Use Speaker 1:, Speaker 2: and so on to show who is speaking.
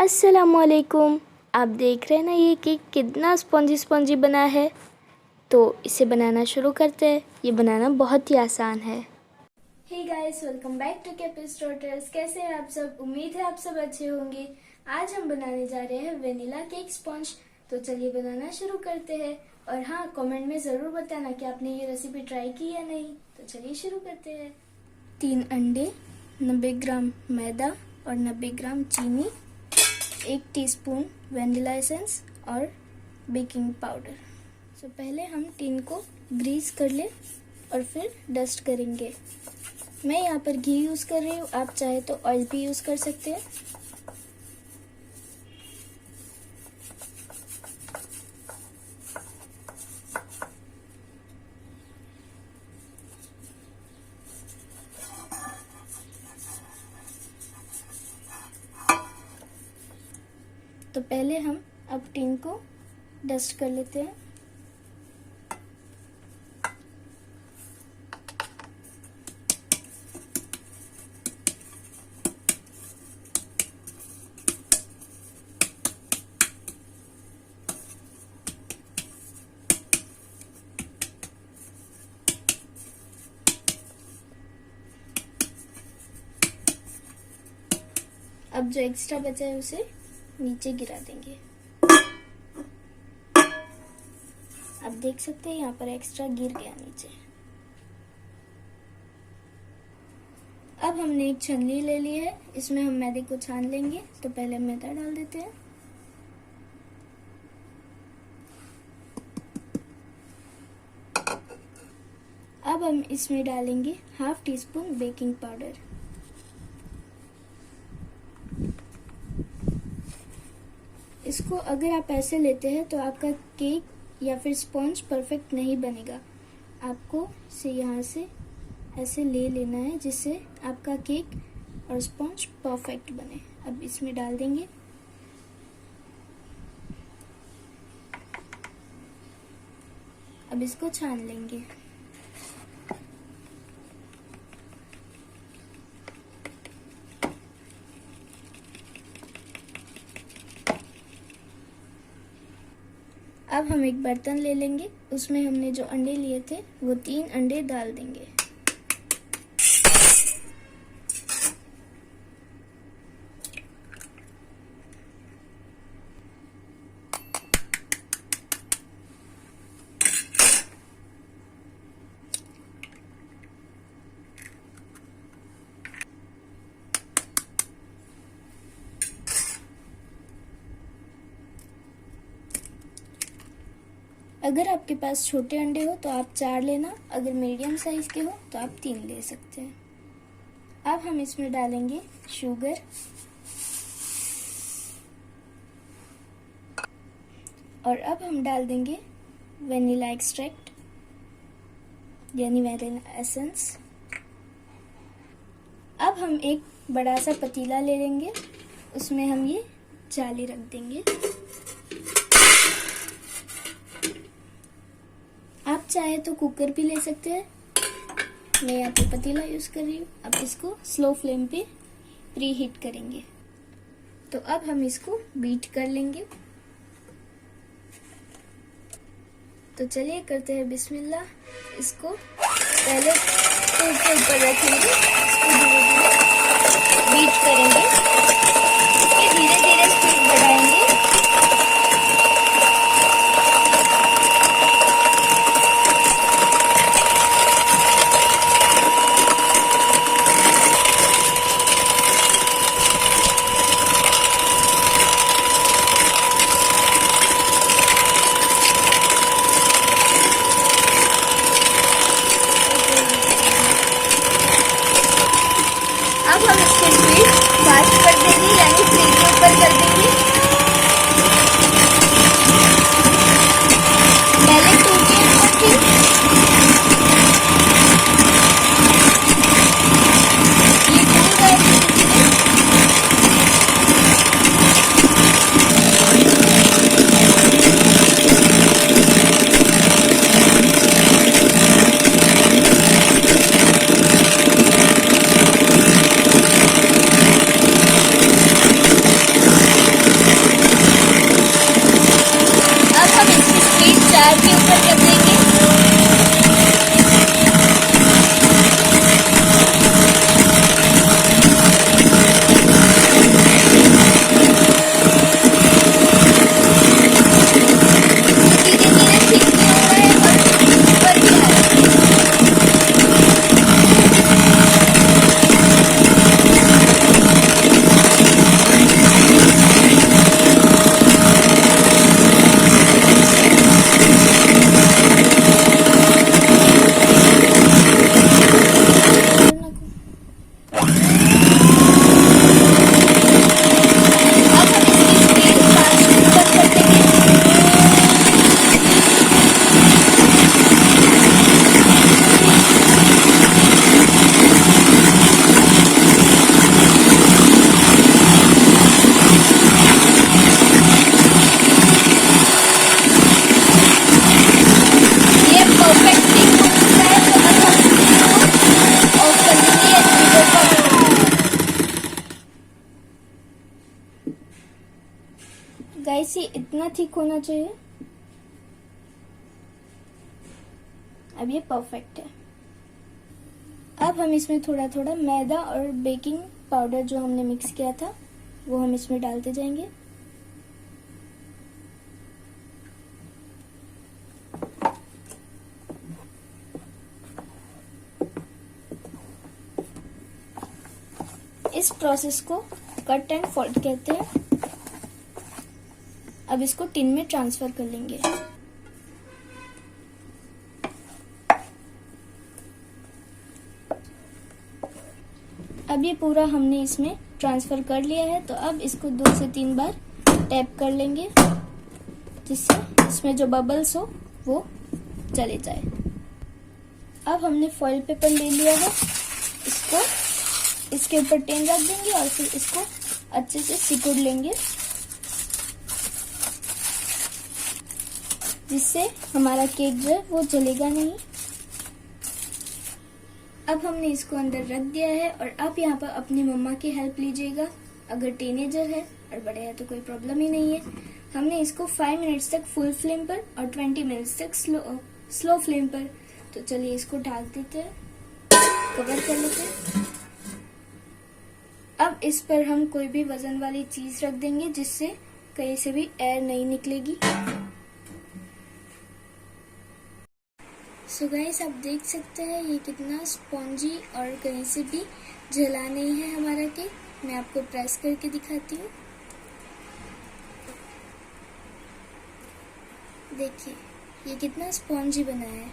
Speaker 1: अस्सलामुअलैकुम। आप देख रहे हैं ना ये केक कितना स्पॉन्जी स्पॉन्जी बना है। तो इसे बनाना शुरू करते हैं। ये बनाना बहुत ही आसान है। Hey guys, welcome back to KP's daughters. कैसे हैं आप सब? उम्मीद है आप सब अच्छे होंगे। आज हम बनाने जा रहे हैं वेनिला केक स्पॉन्ज। तो चलिए बनाना शुरू करते हैं। और हाँ, कमेंट में ज़रूर बताना कि आपने ये रेसिपी ट्राई की या नहीं। तो चलिए शुरू करते हैं। 3 अंडे, 90 ग्राम मैदा और 90 ग्राम चीनी, 1 टीस्पून वनीला एसेंस और बेकिंग पाउडर। तो पहले हम टिन को ग्रीस कर ले और फिर डस्ट करेंगे। मैं यहाँ पर घी यूज़ कर रही हूँ, आप चाहे तो ऑयल भी यूज़ कर सकते हैं। तो पहले हम अब टिन को डस्ट कर लेते हैं। अब जो एक्स्ट्रा बचा है उसे नीचे गिरा देंगे। आप देख सकते हैं यहाँ पर एक्स्ट्रा गिर गया नीचे। अब हमने एक छन्नी ले ली है, इसमें हम मैदे को छान लेंगे। तो पहले मैदा डाल देते हैं। अब हम इसमें डालेंगे half tea spoon baking powder. इसको अगर आप ऐसे लेते हैं तो आपका केक या फिर स्पॉन्ज परफेक्ट नहीं बनेगा। आपको इसे यहाँ से ऐसे ले लेना है जिससे आपका केक और स्पॉन्ज परफेक्ट बने। अब इसमें डाल देंगे। अब इसको छान लेंगे। अब हम एक बर्तन ले लेंगे, उसमें हमने जो अंडे लिए थे वो 3 अंडे डाल देंगे। अगर आपके पास छोटे अंडे हो तो आप 4 लेना, अगर मीडियम साइज के हो तो आप 3 ले सकते हैं। अब हम इसमें डालेंगे शुगर और अब हम डाल देंगे वनीला एक्सट्रैक्ट यानी वनीला एसेंस। अब हम एक बड़ा सा पतीला ले लेंगे, उसमें हम ये जाली रख देंगे। आप चाहे तो कुकर भी ले सकते हैं, मैं यहाँ पे पतीला यूज कर रही हूँ। अब इसको स्लो फ्लेम पे प्री हीट करेंगे। तो अब हम इसको बीट कर लेंगे। तो चलिए करते हैं बिस्मिल्लाह। इसको पहले ऊपर ऊपर रखेंगे, इसको धीरे धीरे बीट करेंगे। फिर धीरे धीरे स्पीड बढ़ाएंगे। अब हम इसकी स्पीड फास्ट कर गाइस ये इतना थिक होना चाहिए। अब ये परफेक्ट है। अब हम इसमें थोड़ा थोड़ा मैदा और बेकिंग पाउडर जो हमने मिक्स किया था वो हम इसमें डालते जाएंगे। इस प्रोसेस को कट एंड फोल्ड कहते हैं। अब इसको टिन में ट्रांसफर कर लेंगे। अब ये पूरा हमने इसमें ट्रांसफर कर लिया है, तो अब इसको 2 से 3 बार टैप कर लेंगे जिससे इसमें जो बबल्स हो वो चले जाए। अब हमने फॉइल पेपर ले लिया है, इसको इसके ऊपर टिन रख देंगे और फिर इसको अच्छे से सिकुड़ लेंगे जिससे हमारा केक जो है वो जलेगा नहीं। अब हमने इसको अंदर रख दिया है और आप यहाँ पर अपनी मम्मा की हेल्प लीजिएगा। अगर टीनेजर है और बड़े हैं तो कोई प्रॉब्लम ही नहीं है। हमने इसको 5 मिनट्स तक फुल फ्लेम पर और 20 मिनट्स तक स्लो फ्लेम पर। तो चलिए इसको ढक देते हैं, कवर कर लेते हैं। अब इस पर हम कोई भी वजन वाली चीज रख देंगे जिससे कहीं से भी एयर नहीं निकलेगी। सो गाइस आप देख सकते हैं ये कितना स्पॉन्जी और कहीं से भी जला नहीं है हमारा केक। मैं आपको प्रेस करके दिखाती हूँ। देखिए ये कितना स्पॉन्जी बना है।